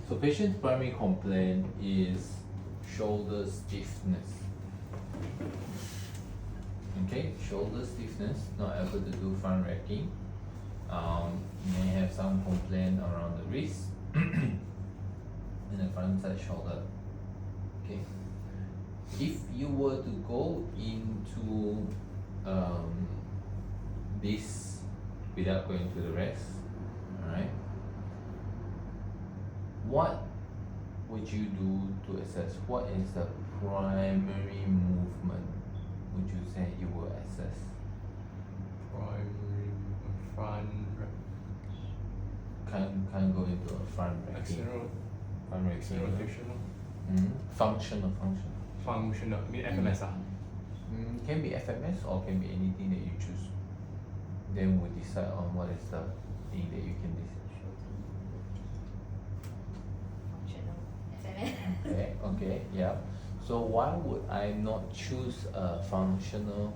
So patient's primary complaint is shoulder stiffness. Okay, shoulder stiffness, not able to do front racking. May have some complaint around the wrist and the front side shoulder. Okay, if you were to go into this without going to the rest, alright, what would you do to assess what is the primary movement would you say you will assess? Primary front Can't go into a front racking. external Front racking. rotational Functional. functional. I mean FMS Can be FMS or can be anything that you choose. Then we'll decide on what is the thing that you can decide. Functional FMS. Okay, yeah. So why would I not choose a functional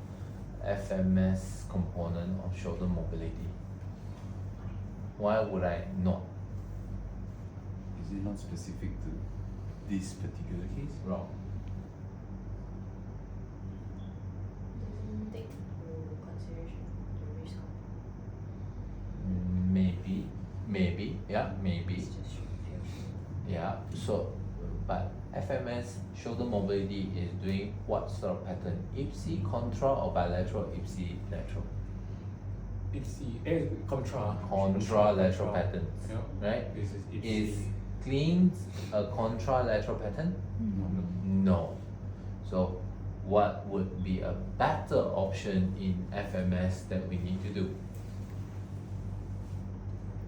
FMS component of shoulder mobility? Why would I not? Is it not specific to this particular case? Wrong. Doesn't take into consideration the risk Maybe, yeah, maybe. It's just Yeah, so, but FMS shoulder mobility is doing what sort of pattern? Ipsy contra or bilateral ipsy lateral? Ipsy contra Contralateral patterns, Yeah. right? This is ipsy. Is clean a contralateral pattern? No. So, what would be a better option in FMS that we need to do?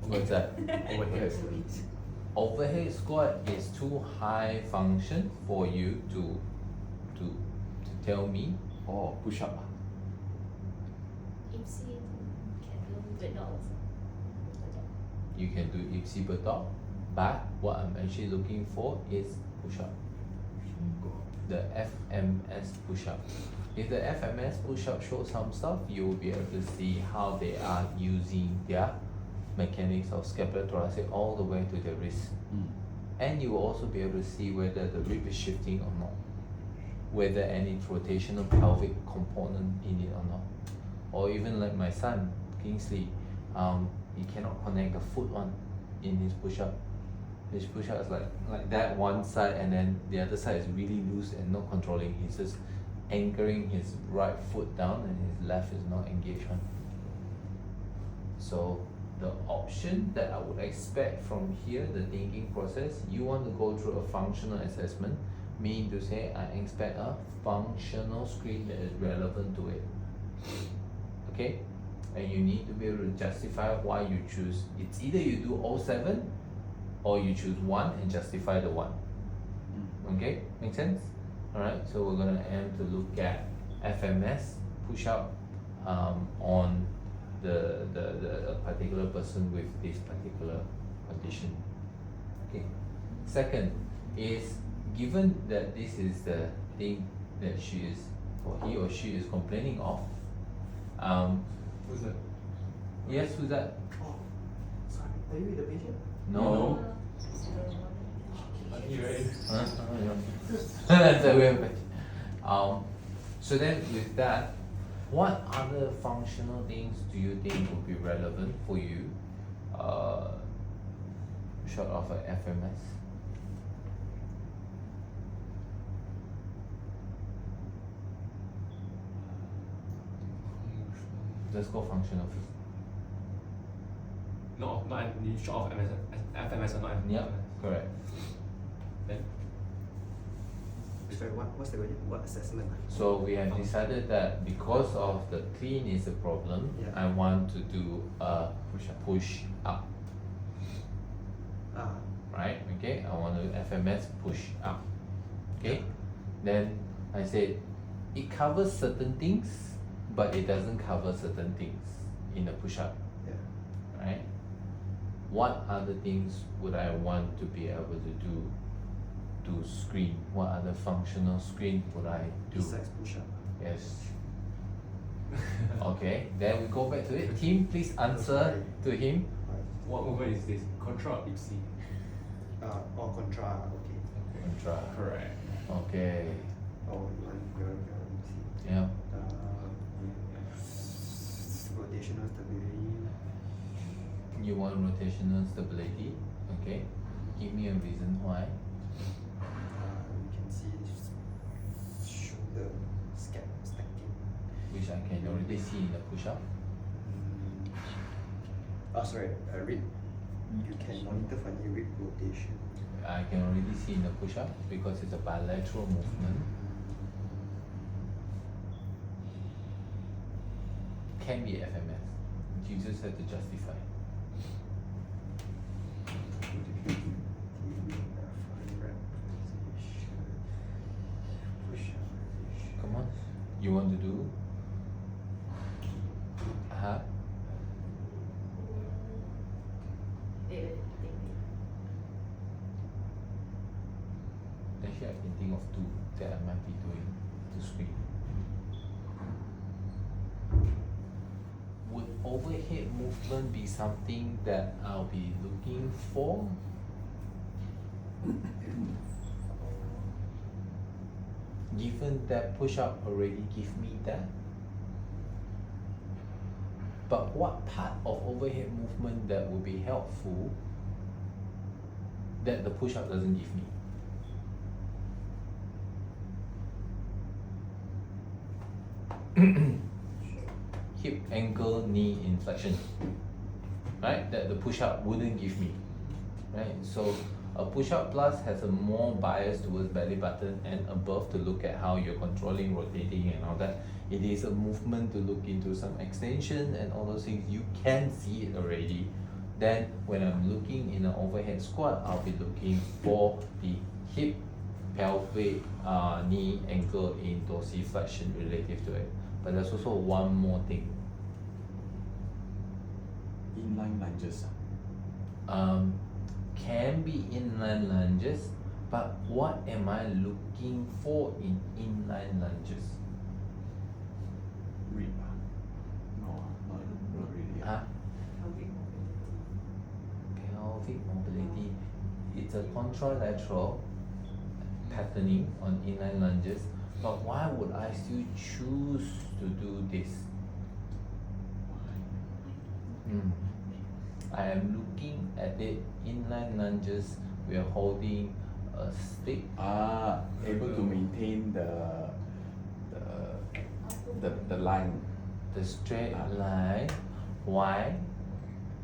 What's that? overhead. Overhead squat is too high function for you to tell me. Oh, push up. Ipsy can do with dogs. You can do ipsy buttock, but what I'm actually looking for is push up. The FMS push up. If the FMS push up shows some stuff, you will be able to see how they are using their mechanics of scapulothoracic all the way to the wrist. And you will also be able to see whether the rib is shifting or not, whether any rotational pelvic component in it or not. Or even like my son, Kingsley, he cannot connect the foot one in his push-up. His push-up is like that one side and then the other side is really loose and not controlling. He's just anchoring his right foot down and his left is not engaged on. So the option that I would expect from here, the thinking process, you want to go through a functional assessment, meaning to say I expect a functional screen that is relevant to it. Okay? And you need to be able to justify why you choose. It's either you do all 7 or you choose 1 and justify the 1. Okay? Make sense? Alright, so we're gonna aim to look at FMS push up on the particular person with this particular condition. Okay. Second is, given that this is the thing that she is or he or she is complaining of, Who's that? yes, who's that? Oh, sorry. Are you with the patient? No. Are you ready? That's a weird question. So then with that, what other functional things do you think would be relevant for you, short of a FMS? Let's go functional first. No, not short of FMS or not FMS. Yep, correct. Then Sorry, what's the question? What assessment? So we have decided that because of the clean is a problem, Yeah. I want to do a push up, Ah, right? Okay, I want to FMS push up. Okay, then I said it covers certain things, but it doesn't cover certain things in the push up, yeah. right? What other things would I want to be able to do to screen? What other functional screen would I do? Besides push up. Yes. Okay, then we go back to it. Team, please answer to him. what movement is this? Contra or ipsy? Or contra, okay. Contra. Correct. Okay. Oh, you want see. Yeah. Rotational stability. You want rotational stability. Okay. Give me a reason why. We can see shoulder stacking. Which I can already see in the push-up. Oh, sorry, rib. You can monitor for any rib rotation. I can already see in the push-up because it's a bilateral movement. Can be FMS. You just have to justify. Come on. You want to do? Huh? Wait. Actually, I can think of two that I might be doing to screen. Would overhead movement be something that I'll be looking for? Given that push-up already give me that. But what part of overhead movement that would be helpful that the push-up doesn't give me? Hip, ankle, knee inflection, right? That the push-up wouldn't give me, right? So a push-up plus has a more bias towards belly button and above to look at how you're controlling, rotating and all that. It is a movement to look into some extension and all those things. You can see it already. Then when I'm looking in an overhead squat, I'll be looking for the hip, pelvic, knee, ankle in dorsiflexion relative to it. But there's also one more thing. Inline lunges. Can be inline lunges, but what am I looking for in inline lunges? Rib. No, not really. Huh? Pelvic mobility. It's a contralateral patterning on inline lunges, but why would I still choose to do this? I am looking at it, inline lunges, we are holding a stick. Able to maintain the line. The straight line. Why?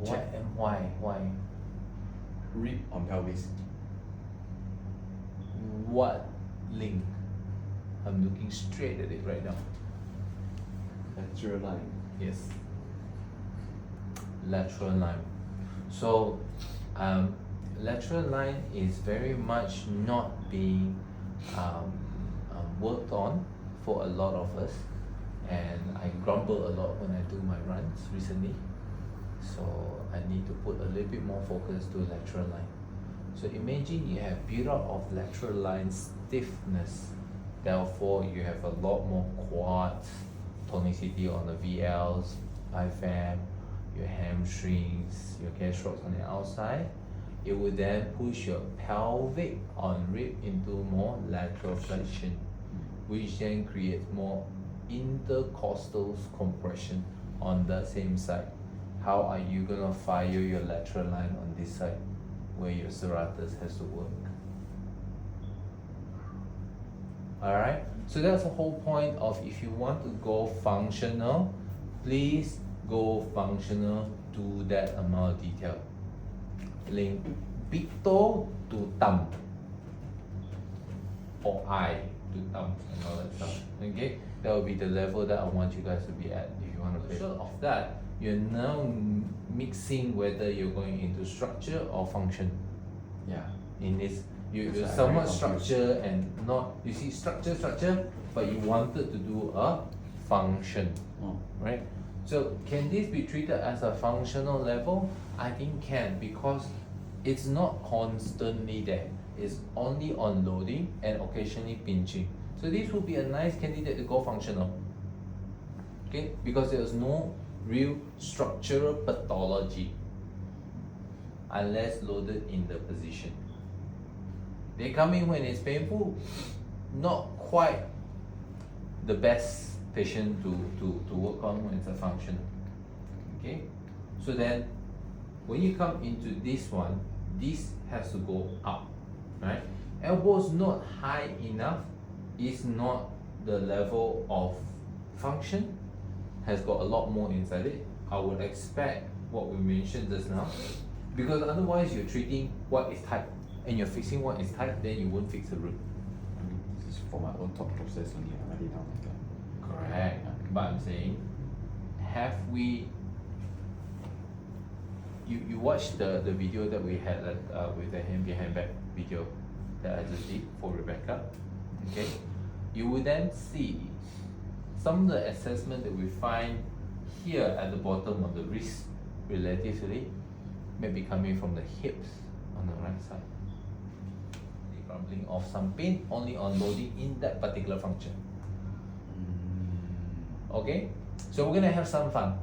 Check. Why? Rib on pelvis. What link? I'm looking straight at it right now. Lateral line. Yes. Lateral line. So, lateral line is very much not being worked on for a lot of us, and I grumble a lot when I do my runs recently. So I need to put a little bit more focus to lateral line. So imagine you have build up of lateral line stiffness. Therefore, you have a lot more quads, tonicity on the VLs, bicep, your hamstrings, your gastrocs on the outside. It will then push your pelvic on rib into more lateral flexion, which then creates more intercostal compression on the same side. How are you gonna fire your lateral line on this side, where your serratus has to work? Alright, so that's the whole point of if you want to go functional, please go functional to that amount of detail. Link big toe to thumb, or eye to thumb and all that stuff. Okay, that will be the level that I want you guys to be at if you want to play. Short of that, you're now mixing whether you're going into structure or function. Yeah. In this, you're That's why I'm somewhat very confused. structure and not, you see structure, but you wanted to do a function, Oh. right? So can this be treated as a functional level? I think can, because it's not constantly there. It's only on loading and occasionally pinching. So this would be a nice candidate to go functional. Okay, because there's no real structural pathology unless loaded in the position. They come in when it's painful, not quite the best patient to work on when it's a function. Okay, so then when you come into this one, this has to go up, right? Elbow's not high enough, it's not the level of function, has got a lot more inside it. I would expect what we mentioned just now, because otherwise you're treating what is tight and you're fixing what is tight, then you won't fix the root. I mean, this is for my own thought process only. I write it down like that. Correct. But I'm saying, have we? You watched the video that we had with the hand behind back video that I just did for Rebecca. Okay, you will then see some of the assessment that we find here at the bottom of the wrist relatively may be coming from the hips on the right side. The crumbling of some pain only on loading in that particular function. Okay, so we're gonna have some fun.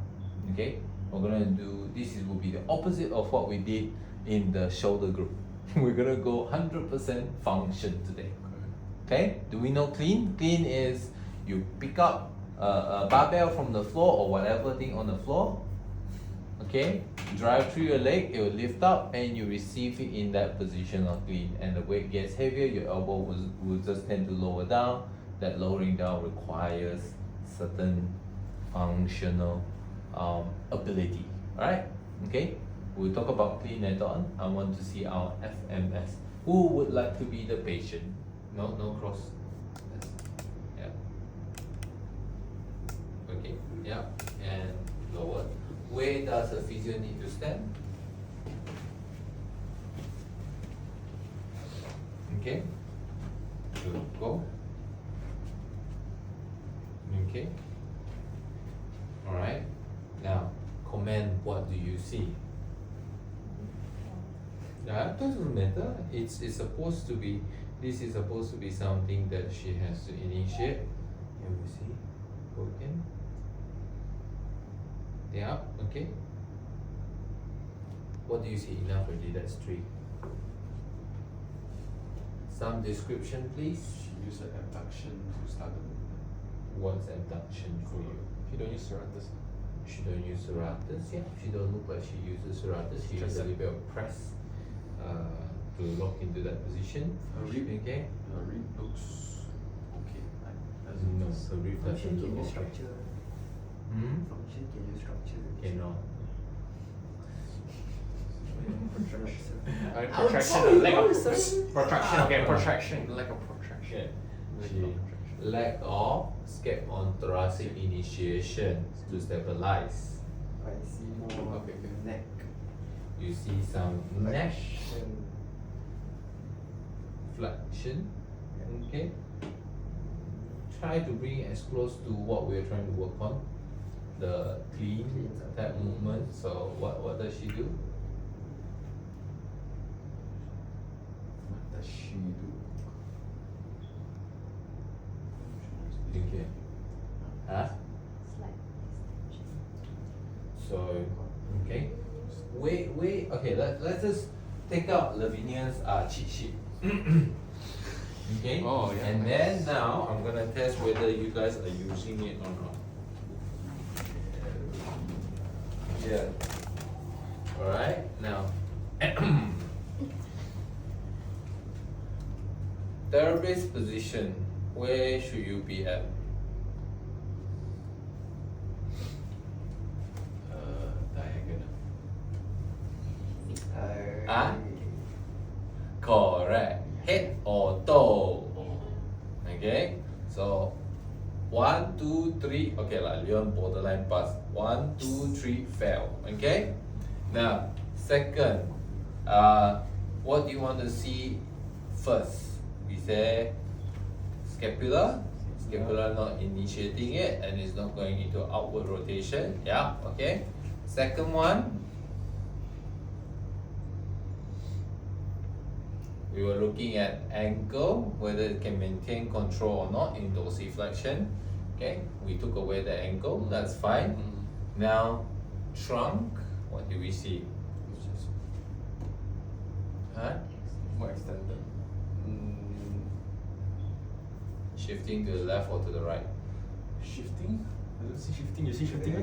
Okay, we're gonna do this will be the opposite of what we did in the shoulder group. We're gonna go 100% function today. Okay, do we know clean? Clean is you pick up a barbell from the floor or whatever thing on the floor. Okay, drive through your leg, it will lift up and you receive it in that position of clean. And the weight gets heavier, your elbow will just tend to lower down. That lowering down requires certain functional ability. Alright? Okay? We'll talk about clean later on. I want to see our FMS. Who would like to be the patient? No cross. Yeah. Okay. Yeah. And lower. Where does a physio need to stand? Okay. Good. Go. Okay. Alright. Now, comment, what do you see? It doesn't matter. It's supposed to be, this is supposed to be something that she has to initiate. Here we see. Go again. Yeah, okay. What do you see? Enough already, that's 3. Some description, please. She used an abduction to start the movement. What's abduction for you? If you don't use serratus. She don't use serratus, yeah. She don't look like she uses serratus. She uses a little bit of press to lock into that position. Her rib, Okay. her rib looks okay. Like, No, the rib Function doesn't can look use okay. structure. Hmm? Function can use structure. Cannot. Protraction, lack of protraction. Okay, protraction, lack of protraction. She lack of escape on thoracic initiation to stabilize. I see more Okay, okay. neck. You see some neck Flexion. flexion. Okay. Try to bring it as close to what we're trying to work on. The clean type movement. So what does she do? what does she do? Okay. Huh? Slight extension. So okay. Wait. Okay. Let's just take out Lavinia's cheat sheet. Okay. Oh, yeah, And nice. then now I'm gonna test whether you guys are using it or not. Yeah. Alright. Now. Therapist position. Where should you be at? Diagonal. Ah? Correct. Head or toe. Okay. So 1, 2, 3. Okay lah, Leon borderline pass. 1, 2, 3 fail. Okay. Now second, what do you want to see first? Is there scapula? Scapula not initiating it and it's not going into outward rotation. Yeah. Okay. Second one. We were looking at ankle, whether it can maintain control or not in dorsiflexion. Okay, we took away the ankle, that's fine. Now, trunk, what do we see? It's just Huh? more extended. Shifting to the left or to the right? Shifting? I don't see shifting. You see shifting?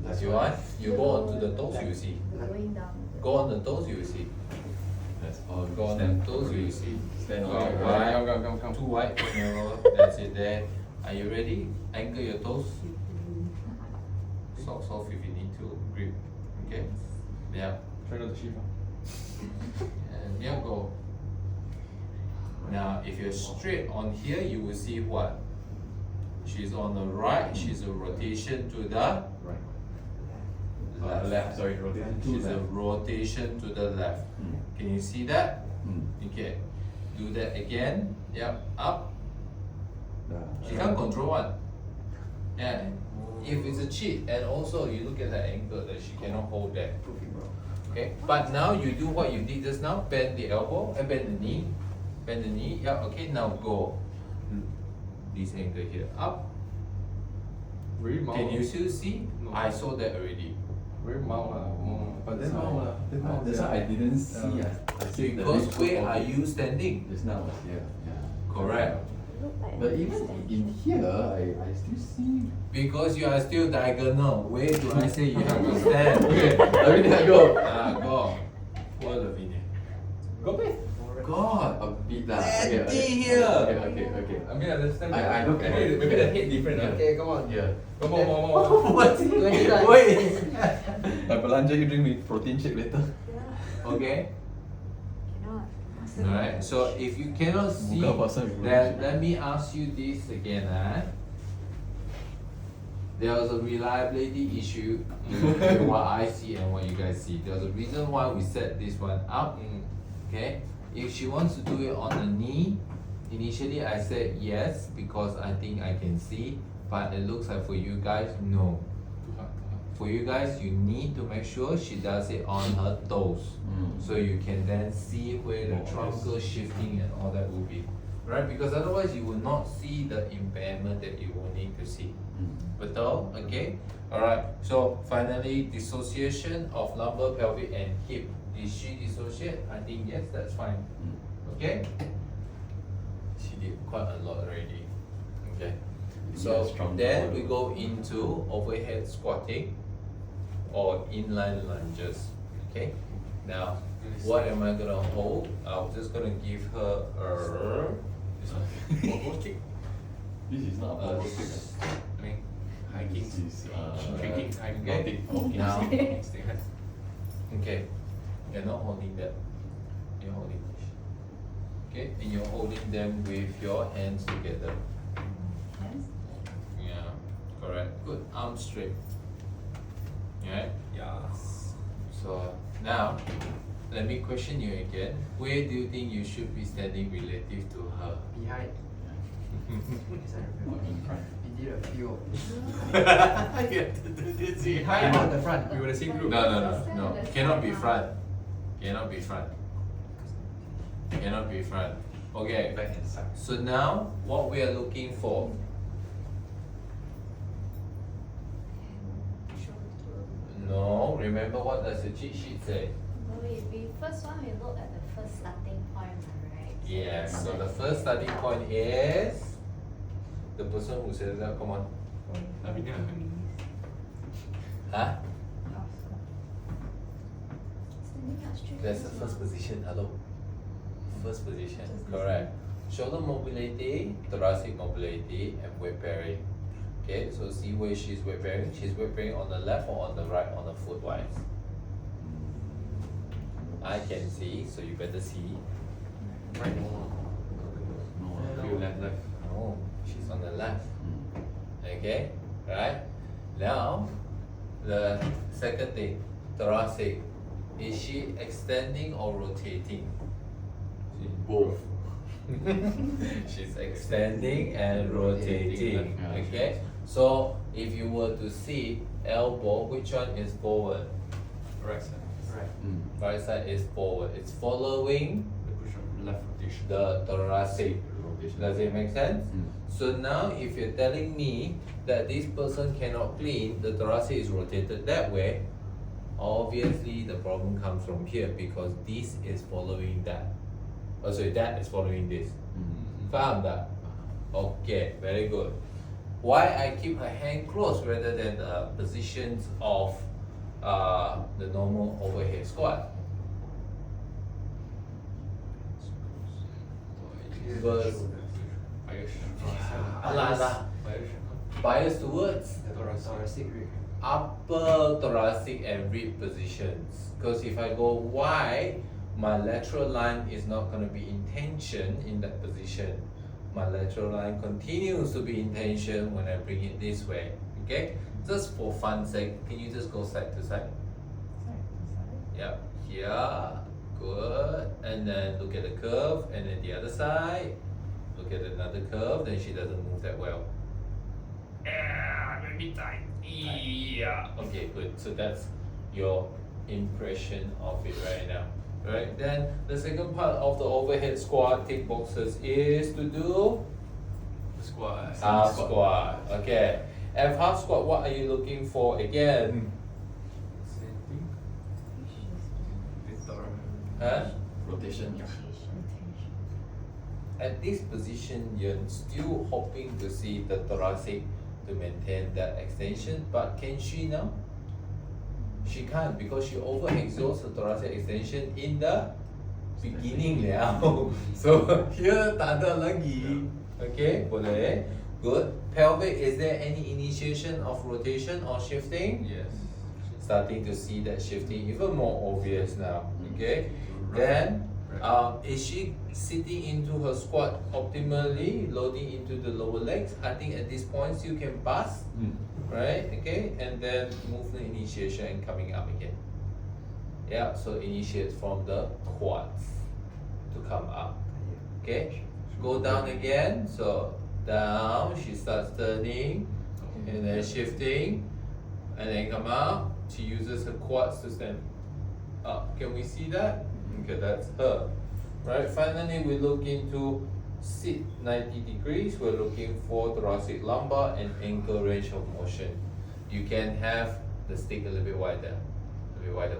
If you want, you go onto the toes, you see. Going down. Go on the toes, you see. That's all. Go on the toes, you see. Stand Go on. wide, Come. too wide, too narrow. That's it there. Are you ready? Angle your toes. Socks off if you need to. Grip. Okay? Yeah. Try not to shift. And yeah, go. Now, if you're straight on here, you will see what? She's on the right. She's a rotation to the Right. left. Sorry, rotation to She's a left. rotation to the left. Mm. Can you see that? Mm. Okay. Do that again. Yep. Up. Dah. She can't control one. Yeah. If it's a cheat, and also you look at the ankle that she cannot hold that. Okay. But now you do what you did just now. Bend the elbow and bend the knee. Bend the knee. Yeah. Okay. Now go. This angle here. Up. Very mild. Can you still see? No. I saw that already. Very mild lah. But then That's mild lah. Then mild. That's why I didn't see. I think the Because lift where was are open. you standing? Just now was here. Yeah. Correct. Look like But an even in extension. here, I still see. Because you are still diagonal. Where do I say you have to stand? Okay, I mean, I go. Go. Pour the vinegar. Go back. God. A bit lah. Daddy here. Okay. I mean, I understand. I look at maybe, it. maybe the head different. Yeah. Okay, come on. Yeah. Come on. What? 20 times. Wait. My belanja you drink with protein shake later. Yeah. Okay. Cannot. Alright. So if you cannot see, Buka pasal you then let me ask you this again. There was a reliability issue in what I see and what you guys see. There's a reason why we set this one up. Okay. If she wants to do it on the knee, initially I said yes because I think I can see, but it looks like for you guys, no. Too hard. For you guys, you need to make sure she does it on her toes. So you can then see where the truncal shifting and all that will be. Right? Because otherwise you will not see the impairment that you will need to see. Betul? Okay? Alright, so finally, dissociation of lumbar, pelvic and hip. Did she dissociate? I think yes, that's fine. Okay? She did quite a lot already. Okay. So strong then core. we go into overhead squatting or inline lunges. Okay? Now, what am I gonna hold? I'm just gonna give her Pogo stick. This is not a a pogo stick. I mean, hiking. This is Hiking. Hiking. Okay. Walking Now, stick. okay, you're not holding that. You're holding this. Okay, and you're holding them with your hands together. Yes. Yeah, correct. Good. Arms straight. Alright. Yes. So now, let me question you again. Where do you think you should be standing relative to her? Behind. Yes, I Not remember. in front. We did a few of this. You have to do this Behind or the front? We were the same group. No. Cannot be front. Cannot be front. Cannot be front. Okay. Back and side. So now, what we are looking for? No. Remember what does the cheat sheet say? We first one we look at the first starting point, right? Yes. So the first starting point is the person who says that. Come on. Lavinia. Huh? Standing up straight. That's the first position. Hello. First position. Correct. Shoulder mobility, thoracic mobility, and weight bearing. Okay, so see where she's weight bearing. She's weight bearing on the left or on the right on the foot wise. I can see, so you better see. Right. No. You left. No, she's on the left. Okay, right? Now, the second thing, thoracic. Is she extending or rotating? Both. She's extending and rotating. Yeah. Okay, so if you were to see elbow, which one is forward? Right side. Right. Right side is forward. It's following The push up left rotation. the thoracic. rotation. Does it make sense? So now if you're telling me that this person cannot clean, the thoracic is rotated that way, obviously the problem comes from here because this is following that. Oh sorry, that is following this. Faham tak? Okay, very good. Why I keep her hand closed rather than the positions of the normal overhead squat? Because bias towards Thoracic rib. upper thoracic and rib positions. Because if I go wide, my lateral line is not going to be in tension in that position. My lateral line continues to be in tension when I bring it this way. Okay? Just for fun sake, can you just go side to side? Yeah, here, good. And then look at the curve, and then the other side. Look at another curve, then she doesn't move that well. Yeah, maybe tight. Yeah. Okay, good. So that's your impression of it right now. Right, then the second part of the overhead squat tick boxes is to do Squat. half squat. Okay. F half squat, what are you looking for again? Same thing. With Huh? rotation. At this position, you're still hoping to see the thoracic to maintain that extension, but can she now? She can't because she overexhausts the thoracic extension in the beginning now. So here tak ada lagi. Okay, boleh. Good. Pelvic, is there any initiation of rotation or shifting? Yes. Starting to see that shifting even more obvious now. Okay. Then is she sitting into her squat optimally, loading into the lower legs? I think at this point you can pass, right? Okay, and then movement initiation and coming up again. Yeah, so initiate from the quads to come up. Okay, go down again. So down, she starts turning and then shifting, and then come up. She uses her quads to stand up. Can we see that? Okay, that's her. Right, finally we look into sit 90 degrees. We're looking for thoracic lumbar and ankle range of motion. You can have the stick a little bit wider, wider,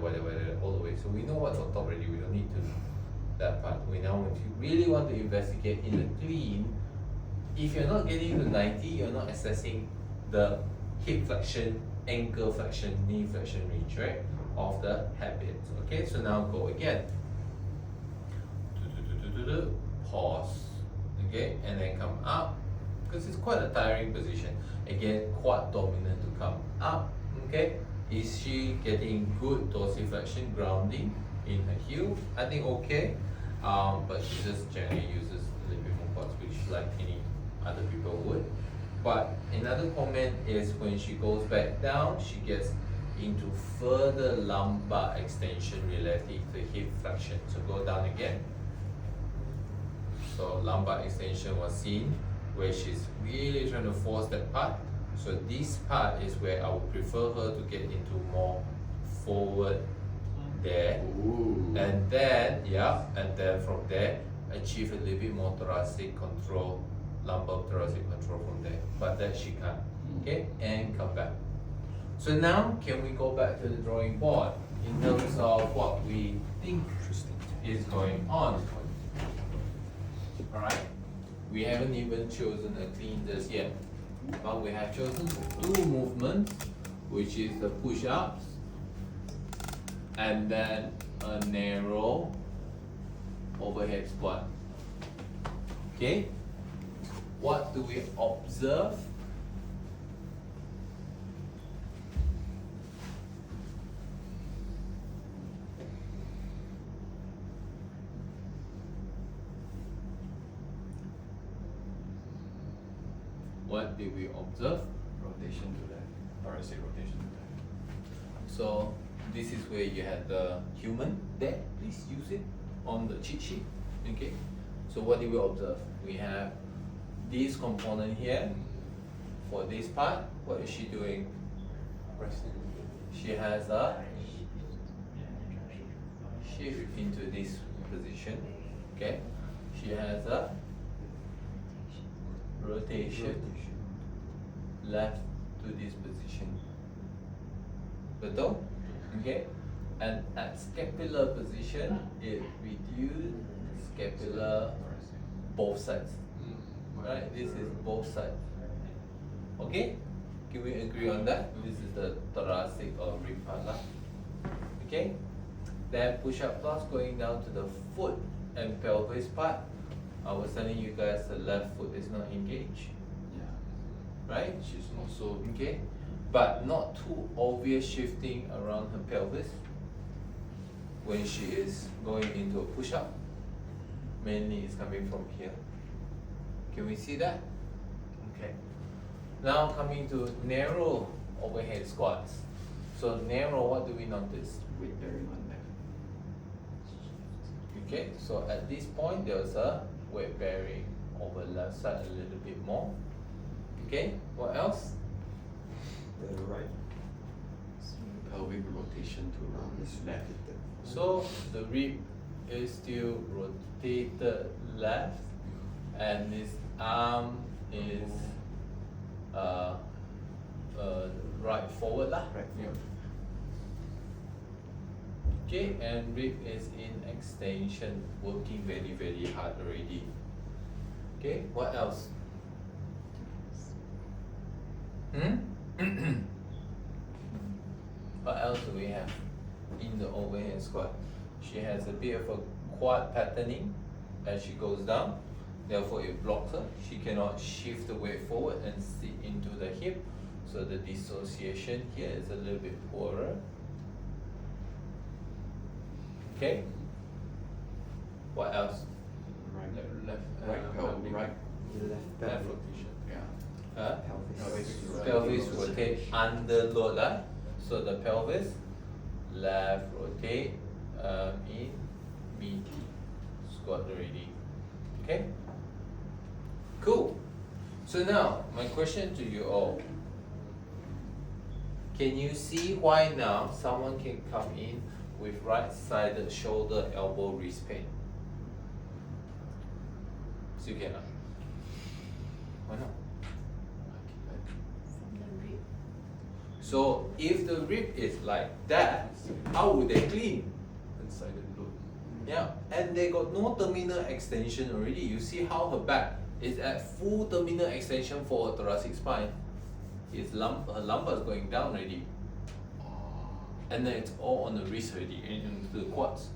all the way. So we know what's on top already. We don't need to know that part. We now want to really want to investigate in the clean. If you're not getting to 90, you're not assessing the hip flexion, ankle flexion, knee flexion range, right, of the habit. Okay, so now go again. Pause. Okay, and then come up because it's quite a tiring position. Again, quad dominant to come up. Okay, is she getting good dorsiflexion grounding in her heel? I think okay, but she just generally uses a little bit more quads, which like any other people would. But another comment is when she goes back down, she gets into further lumbar extension relative to hip flexion. So go down again. So lumbar extension was seen where she's really trying to force that part. So this part is where I would prefer her to get into more forward there. Ooh. And then, yeah, and then from there, achieve a little bit more thoracic control, lumbar thoracic control from there. But that she can't. Okay, and come back. So now, can we go back to the drawing board in terms of what we think is going on? Alright, we haven't even chosen a clean just yet, but we have chosen two movements, which is the push-ups and then a narrow overhead squat. Okay, what do we observe? What did we observe? Rotation to left. Thoracic rotation to left. So this is where you had the human there. Please use it on the cheat sheet. Okay. So what did we observe? We have this component here. For this part, what is she doing? She has a shift into this position. Okay. She has a rotation left to this position. Betul? Okay? And at scapular position, it reduces scapular both sides. right? This is both sides. Okay? Can we agree on that? This is the thoracic or rib part lah. Okay? Then push-up class going down to the foot and pelvis part. I was telling you guys the left foot is not engaged, Yeah. right? She's also Okay, but not too obvious shifting around her pelvis when she is going into a push-up. Mainly it's coming from here. Can we see that? Okay. Now coming to narrow overhead squats. So narrow, what do we notice? weight bearing on left. Okay, so at this point there's a weight bearing over left side a little bit more. Okay, what else? The right Pelvic rotation to is left. rotated. So the rib is still rotated left, and this arm is right forward lah. Right forward. Okay, and rib is in extension, working very very hard already. Okay, what else? What else do we have in the overhead squat? She has a bit of a quad patterning as she goes down, therefore it blocks her. She cannot shift the weight forward and sit into the hip, so the dissociation here is a little bit poorer. Okay, what else? Right. Left, Right pelvic. Right. The left left pelvic rotation. Yeah. pelvis. Pelvis rotate under load lah. So the pelvis left rotate in mid squat already. Okay. Cool. So now my question to you all. Can you see why now someone can come in with right-sided shoulder, elbow, wrist pain? Still cannot. Why not? From the rib. So if the rib is like that, how would they clean? Unsided load. Yeah, and they got no terminal extension already. You see how her back is at full terminal extension for her thoracic spine. Her lumbar is going down already. And then it's all on the wrist already and into the quads.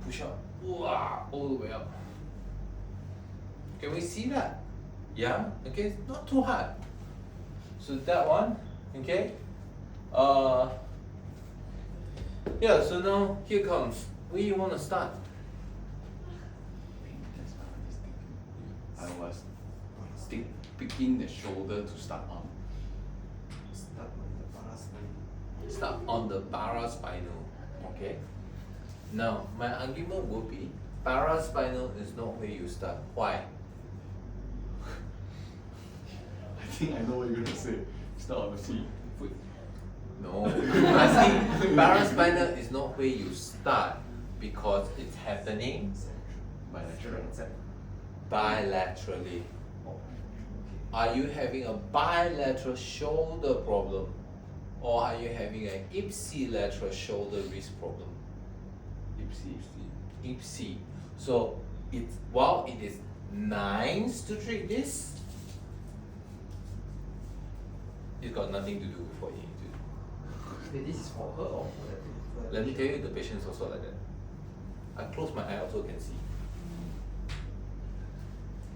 Push up, all the way up. Can we see that? Yeah, okay, not too hard. So that one, okay. Yeah, so now here comes. Where you want to start? That's what I was thinking. Picking the shoulder to start on. Start on the paraspinal. Start on the paraspinal. Okay. Now my argument will be paraspinal is not where you start. Why? I think I know what you're gonna say. Start on the feet. Foot. No. I'm asking paraspinal is not where you start because it's happening Bilateral. bilaterally. Are you having a bilateral shoulder problem, or are you having an ipsilateral shoulder wrist problem? Ipsi. So it's while it is nice to treat this, it's got nothing to do with what you need to do. Wait, this is for her or for the Let me tell you, the patient's also like that. I close my eye also can see.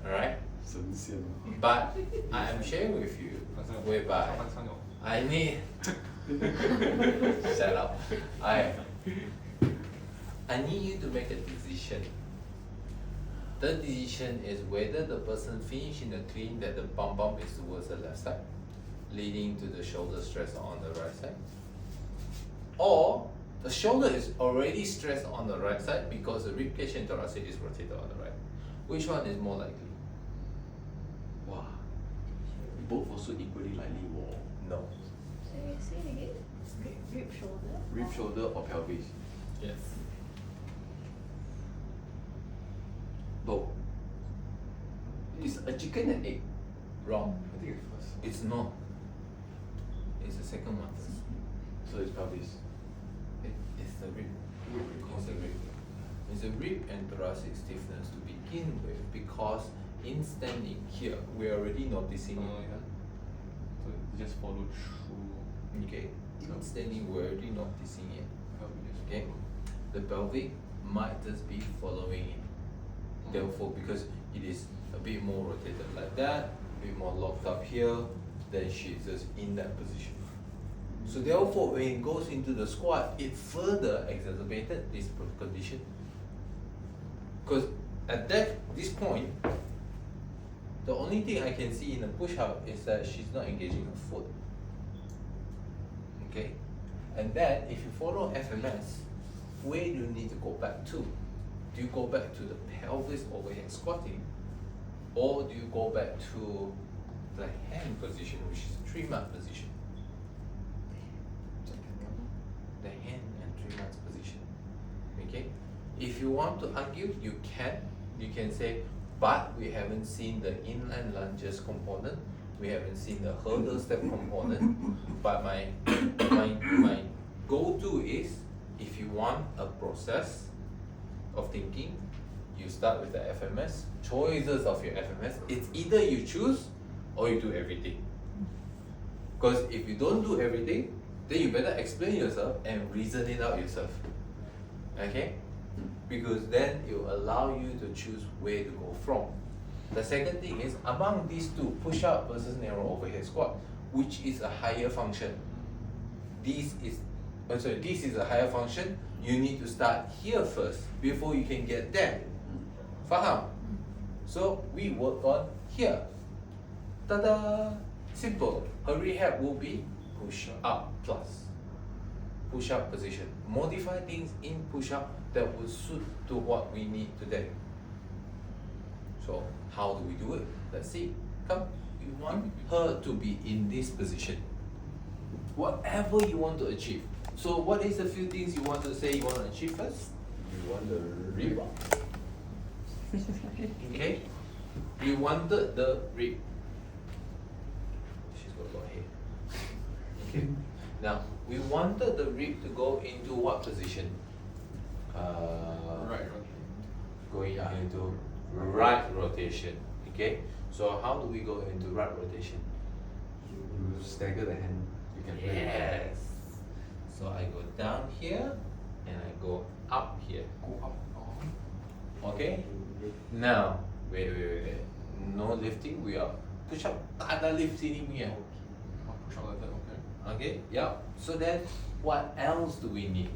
Alright? 神仙. But I am sharing with you whereby I need shut up. I need you to make a decision. The decision is whether the person finish in the clean that the bum is towards the left side, leading to the shoulder stress on the right side, or the shoulder is already stressed on the right side because the ribcage and thoracic is rotated on the right. Which one is more likely? Wow. Both also equally likely war. No. Say it again. Rib shoulder. Rib, shoulder, or pelvis. Yes. Both. It's a chicken and egg. Wrong. I think it's first. It's not. It's the second one. So it's pelvis. It's the rib. It's the rib. It's the rib and thoracic stiffness to begin with because in standing here, we're already noticing Oh, it. yeah. So you just follow through. Okay, in standing, we're already noticing it. Pelvic just Okay, follow. the pelvic might just be following it. Therefore, because it is a bit more rotated like that, a bit more locked up here, then she's just in that position. So therefore, when it goes into the squat, it further exacerbated this condition. Because at this point, the only thing I can see in the push-up is that she's not engaging her foot. Okay, and then if you follow FMS, where do you need to go back to? Do you go back to the pelvis overhead squatting, or do you go back to the hand position, which is the tree mat position? The hand and tree mat position. Okay, if you want to argue, you can say, but we haven't seen the inline lunges component, we haven't seen the hurdle step component, but my go-to is, if you want a process of thinking, you start with the FMS, choices of your FMS, it's either you choose or you do everything. Because if you don't do everything, then you better explain yourself and reason it out yourself. Okay? Because then it will allow you to choose where to go from. The second thing is, among these two, push-up versus narrow overhead squat, which is a higher function? This is a higher function. You need to start here first before you can get there. Faham? So we work on here. Ta-da! Simple. Her rehab will be push-up plus. Push-up position. Modify things in push-up that will suit to what we need today. So how do we do it? Let's see. Come, we want her to be in this position. Whatever you want to achieve. So what is the few things you want to say you want to achieve first? You want the rib up. Okay? You wanted the rib. She's got a lot of hair. Okay. Now, we wanted the rib to go into what position? Right, Going into right rotation. Okay? So how do we go into right rotation? You stagger the hand. You can play. Yes. So I go down here and I go up here. Go up. Oh. Okay? Now, wait. No lifting, we are push up. Tak ada lift sini punya. Oh, push up like that, okay. Okay? Yeah. So then, what else do we need?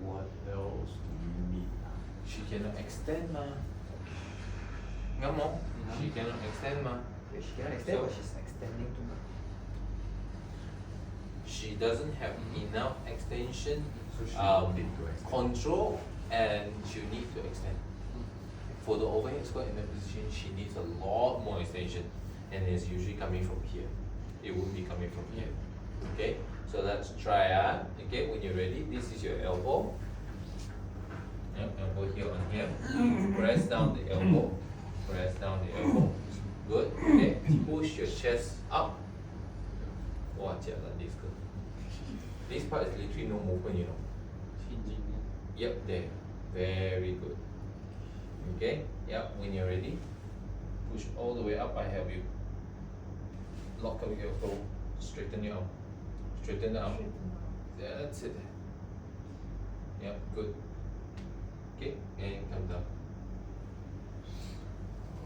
What else do you need? She cannot extend ma. Ngamo? She cannot extend ma. Wait, she cannot extend, but she's extending too much. She doesn't have enough extension, So she need to extend. control, and she need to extend. For the overhead squat in that position, she needs a lot more extension, and it's usually coming from here. It won't be coming from here. Okay, so let's try. Okay, when you're ready, this is your elbow. Yep, elbow here on here. Press down the elbow. Press down the elbow. Good. Okay, push your chest up. Wow, jalan this girl. This part is literally no movement, you know. Hinging. Yep, there. Very good. Okay, yep, when you're ready, push all the way up, I help you. Lock up your toe, straighten your arm. Straighten the arm. That's it. Yep, good. Okay, and come down.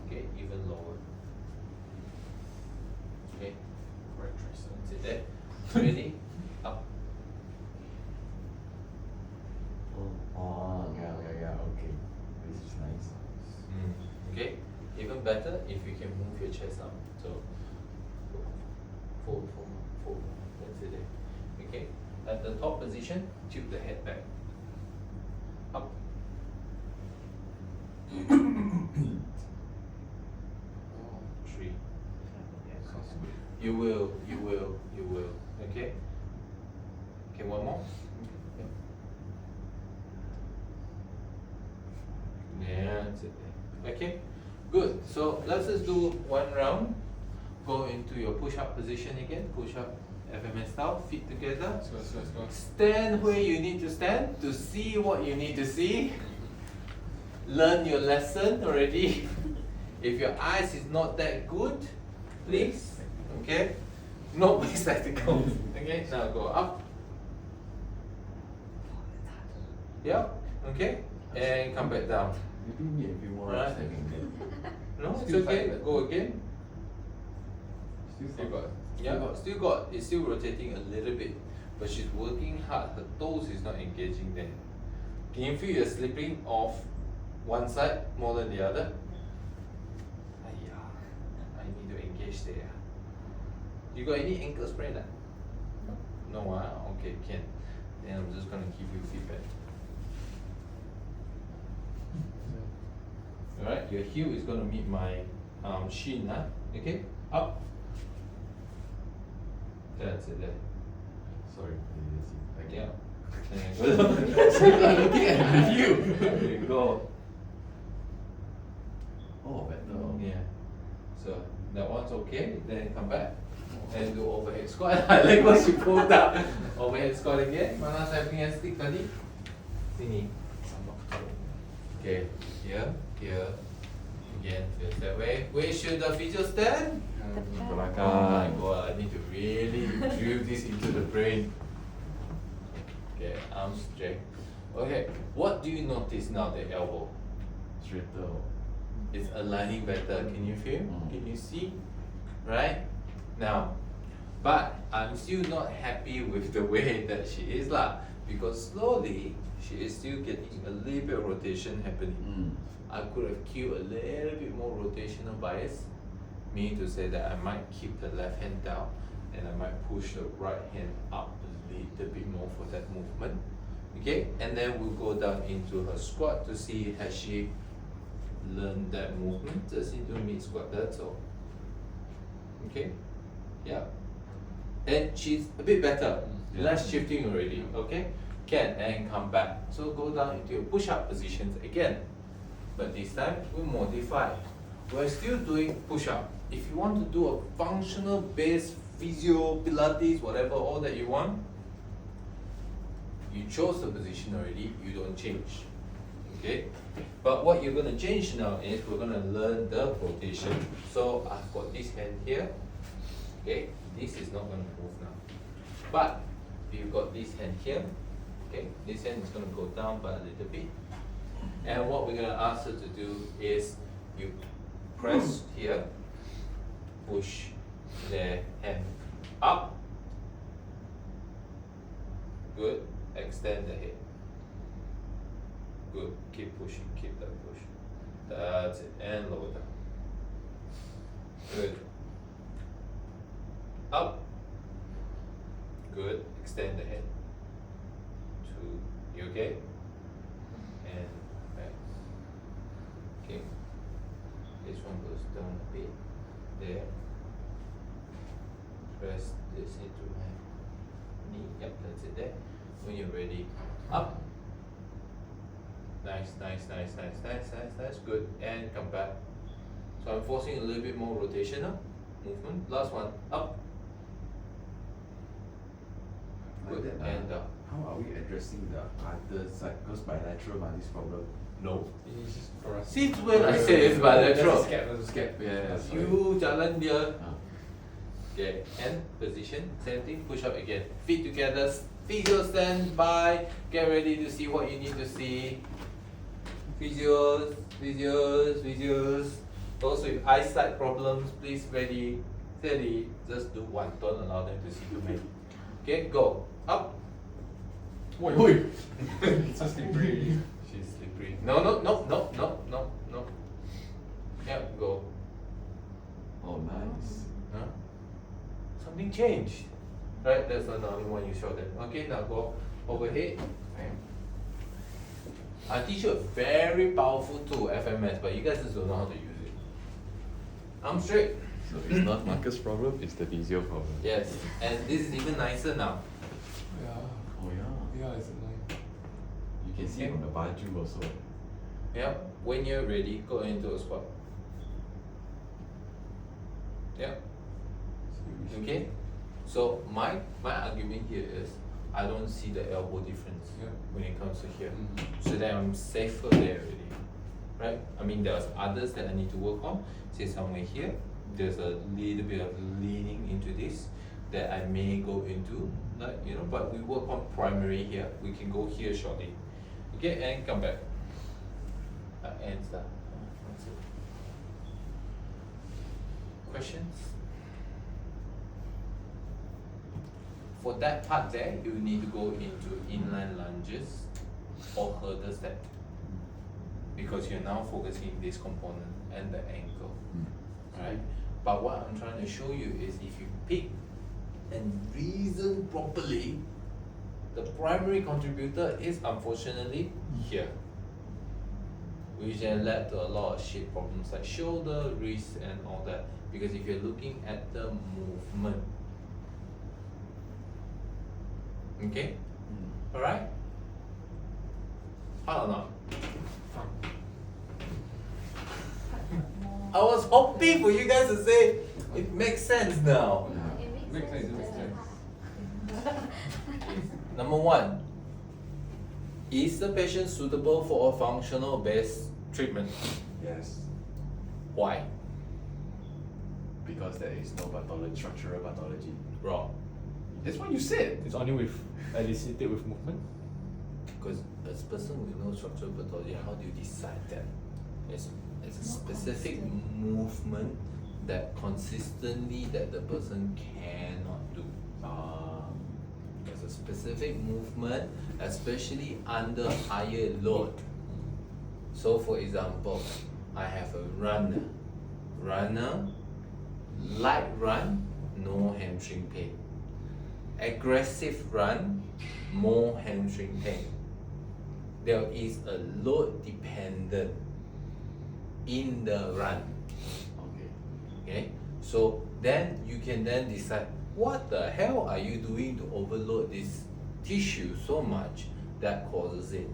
Okay, even lower. Okay, Right tricep. sit there. Ready? Up. Oh, yeah, okay. This is nice. Okay, even better if you can move your chest up. So, fold. That's it there. Okay, at the top position, tilt the head back. Up. Oh, 3. sounds good. You will. Okay. Okay, one more. Yeah, that's it there. Okay, good. So let's just do one round. Go into your push-up position again. Push-up FMS style. Feet together. Let's go. Stand where you need to stand to see what you need to see. learn your lesson already. If your eyes is not that good, please, okay? No spectacles. Okay, now go up. Yeah, okay, and come back down. Maybe need a few more Right. reps, I can get. No, it's Still okay. tight, Go again. Still got. Yeah, it's still rotating a little bit, but she's working hard. Her toes is not engaging there. Can you feel you're slipping off one side more than the other? Aiya, I need to engage there. You got any ankle sprain? No, okay, can. Then I'm just gonna give you feedback. Alright, your heel is gonna meet my shin, okay? Up. That's it there. Sorry, I Yeah. can't. I'm looking at the view. There you go. Oh, better. Yeah. So that one's okay, then come back and do overhead squat. I like what she pulled up. Overhead squat again. Mana saya punya stick tadi? Sini. Okay. Here. Again, just that way. Where should the physio stand? Oh my god, I need to really drill this into the brain. Okay, arms straight. Okay, what do you notice now, the elbow? Straighter. It's aligning better. Can you feel? Can you see? Right? Now, but I'm still not happy with the way that she is lah, because slowly she is still getting a little bit of rotation happening. I could have killed a little bit more rotational bias, meaning to say that I might keep the left hand down and I might push the right hand up a little bit more for that movement. Okay, and then we'll go down into her squat to see has she learned that movement just into mid squat, that's all. Okay, yeah. And she's a bit better, less shifting already, okay? Can, and come back. So go down into your push-up positions again. But this time we modify. We're still doing push-up. If you want to do a functional based physio, pilates, whatever, all that you want, you chose the position already, you don't change. Okay? But what you're gonna change now is we're gonna learn the rotation. So I've got this hand here. Okay, this is not gonna move now. But you've got this hand here. Okay, this hand is gonna go down by a little bit. And what we're gonna ask her to do is you press here, push the hand up. Good. Extend the head. Good. Keep pushing. Keep that push. That's it. And lower down. Good. Up. Good. Extend the head. Two. You okay? And back. Okay. This one goes down a bit. There. Press this into my knee. Yep, that's it there. When you're ready, up. Nice. Good. And come back. So I'm forcing a little bit more rotational movement. Last one, up. Like Good. that, And down. how are we addressing the other side? Because bilateral this problem. No. It's just for us. Since when I say it's bilateral, There's a gap. Yeah. you jalan dia. Ah. Okay, and position, same thing, push up again. Feet together, physio stand by, get ready to see what you need to see. Physios. Those with eyesight problems, please ready, steady, just do one, don't allow them to see too many. Okay, go, up. Wait. It's so slippery. She's slippery. No. Yep, go. Oh, nice. Huh? Something changed. Right, that's not the only one you showed them. Okay, now go overhead. I teach you a very powerful tool, FMS, but you guys just don't know how to use it. I'm straight. So it's not Marcus' problem, it's the physio problem. Yes, and this is even nicer now. Yeah. Oh yeah. Yeah, it's annoying. You can see from the baju also. Yep, when you're ready, go into a squat. Yep, okay. So my argument here is I don't see the elbow difference Yeah. when it comes to here. Mhm. So then I'm safer there already. right? I mean, there's others that I need to work on. Say somewhere here, there's a little bit of leaning into this that I may go into, like, you know, but we work on primary here. We can go here shortly. Okay, and come back. And start. That's it. Questions? For that part there, you need to go into inline lunges or hurdle step, because you're now focusing this component and the ankle, right? But what I'm trying to show you is if you pick and reason properly, the primary contributor is unfortunately here, which then led to a lot of shit problems like shoulder, wrist and all that, because if you're looking at the movement, okay? Alright? Hard or not? I was hoping for you guys to say it makes sense now. It Makes sense, sense. makes sense. Number one, is the patient suitable for a functional based treatment? Yes. Why? Because there is no pathology, structural pathology. Wrong. That's what you said. It's only with elicited with movement. Because as a person with no structural pathology, how do you decide that? It's a specific movement that consistently that the person cannot do. There's a specific movement, especially under higher load. So for example, I have a runner, light run, no hamstring pain. Aggressive run, more hamstring pain. There is a load dependent in the run. Okay, so then you can then decide what the hell are you doing to overload this tissue so much that causes it.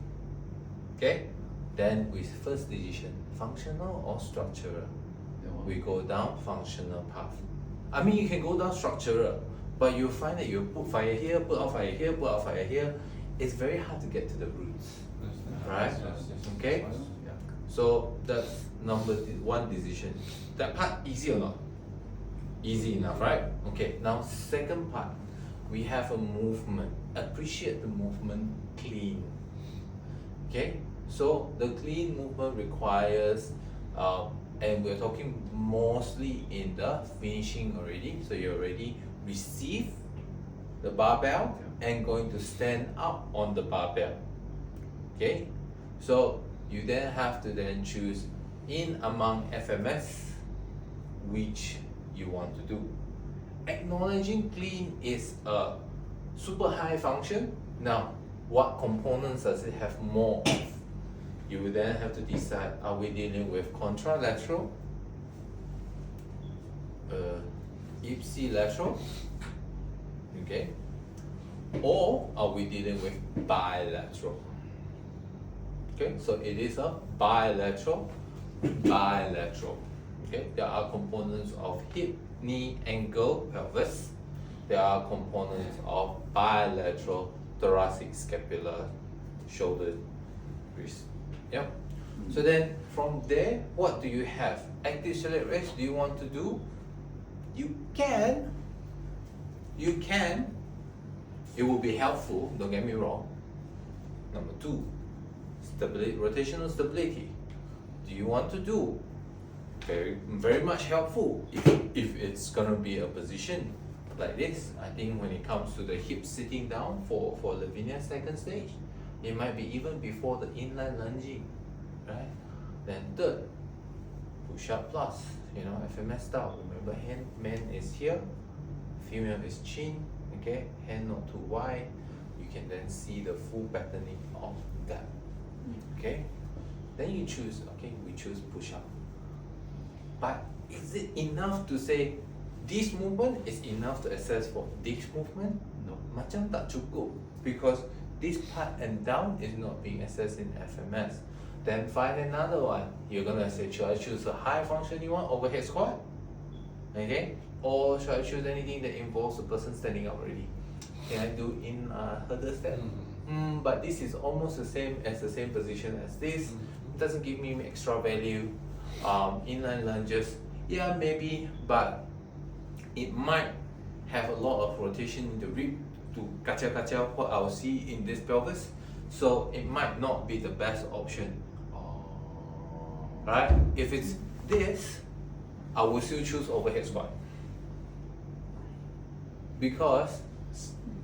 Okay, then with first decision, functional or structural, we go down functional path. I mean, you can go down structural, but you'll find that you put fire here, put out fire here, put out fire here. It's very hard to get to the roots, right? Okay, so that's number one decision. That part easy or not? Easy enough, right? Okay, now second part, we have a movement. Appreciate the movement clean. Okay, so the clean movement requires, and we're talking mostly in the finishing already. So you already receive the barbell and going to stand up on the barbell. Okay, so you then have to then choose in among FMS which you want to do. Acknowledging clean is a super high function. Now, what components does it have more of? You will then have to decide, are we dealing with contralateral, ipsilateral, okay, or are we dealing with bilateral? Okay, so it is a bilateral. Okay, there are components of hip, knee, ankle, pelvis. There are components of bilateral, thoracic, scapular, shoulder, wrist. Yep. So then from there, what do you have? Active celiac rest, do you want to do? You can. It will be helpful, don't get me wrong. Number two, stability, rotational stability. Do you want to do? Very much helpful if it's gonna be a position like this. I think when it comes to the hip sitting down for Lavinia's second stage, it might be even before the inline lunging, right? Then third, push-up plus, FMS style. Remember, man is here, female is chin, okay? Hand not too wide. You can then see the full patterning of that, okay? Then you choose, okay, we choose push-up. But is it enough to say this movement is enough to assess for this movement? No, macam tak cukup, because this part and down is not being assessed in FMS. Then find another one. You're gonna say, should I choose a high function you want, overhead squat? Okay? Or should I choose anything that involves the person standing up already? Can I do in hurdle step? But this is almost the same position as this. doesn't give me extra value. Inline lunges, yeah, maybe, but it might have a lot of rotation in the rib to kacha what I'll see in this pelvis, so it might not be the best option. Right? If it's this, I will still choose overhead squat, because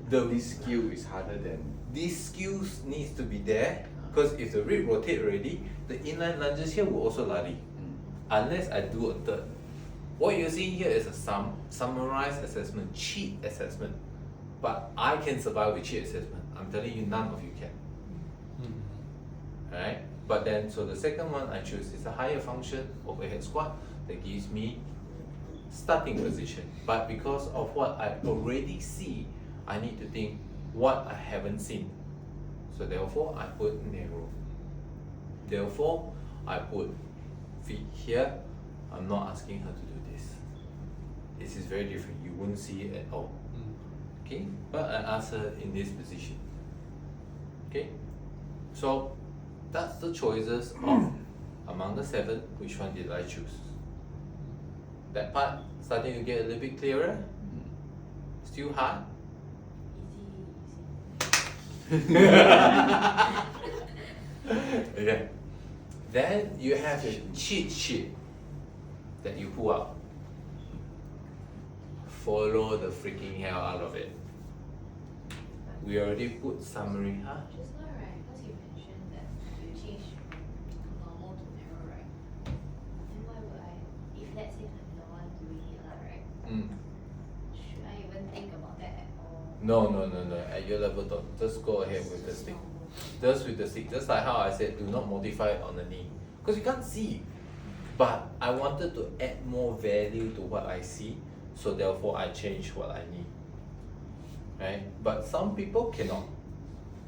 This skill is harder than. these skills needs to be there, because if the rib rotate already, the inline lunges here will also lari, unless I do a third. What you're seeing here is a summarized assessment, cheat assessment, but I can survive with cheat assessment. I'm telling you, none of you can. Alright, but then so the second one I choose is a higher function overhead squat that gives me starting position, but because of what I already see, I need to think what I haven't seen. So therefore I put narrow. Therefore I put feet here. I'm not asking her to do this. This is very different. You won't see it at all. Okay, but I asked her in this position. Okay, so that's the choices of among the 7. Which one did I choose? That part starting to get a little bit clearer. Still hard. Okay. Then you have a cheat sheet that you pull out. Follow the freaking hell out of it. We already put summary, huh? Just now, right? Because you mentioned that you change normal to narrow, right? Then why would I, if let's say I'm the one doing it, right? Should I even think about that at all? No. At your level, don't. Just go ahead with the stick. Just with the stick. Just like how I said, do not modify it on the knee. Because you can't see. But I wanted to add more value to what I see. So therefore, I changed what I need. Right? But some people cannot.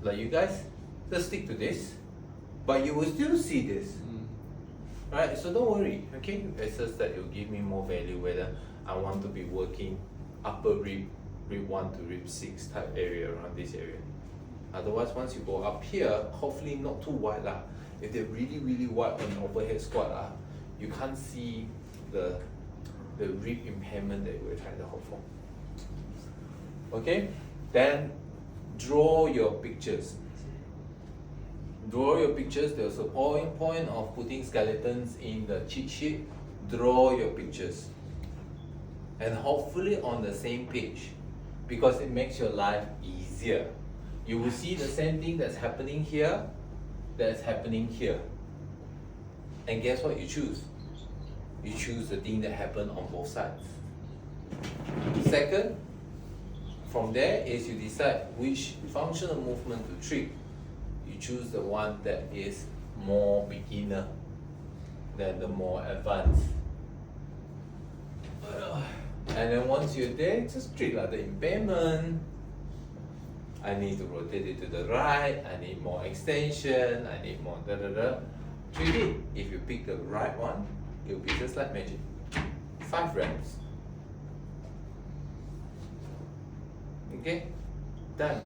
Like you guys, just stick to this. But you will still see this. Right? So don't worry. Okay? It's just that it will give me more value whether I want to be working upper rib 1 to rib 6 type area around this area. Otherwise, once you go up here, hopefully not too wide lah. If they're really wide on overhead squat you can't see the rib impairment that we're trying to hope for. Okay, then draw your pictures. Draw your pictures. There's a point of putting skeletons in the cheat sheet. Draw your pictures, and hopefully on the same page, because it makes your life easier. You will see the same thing that's happening here, that's happening here. And guess what you choose? You choose the thing that happened on both sides. Second, from there is you decide which functional movement to treat. You choose the one that is more beginner than the more advanced. And then once you're there, just treat like the impairment. I need to rotate it to the right, I need more extension, I need more Treat it. If you pick the right one, it will be just like magic. 5 reps. Okay? Done.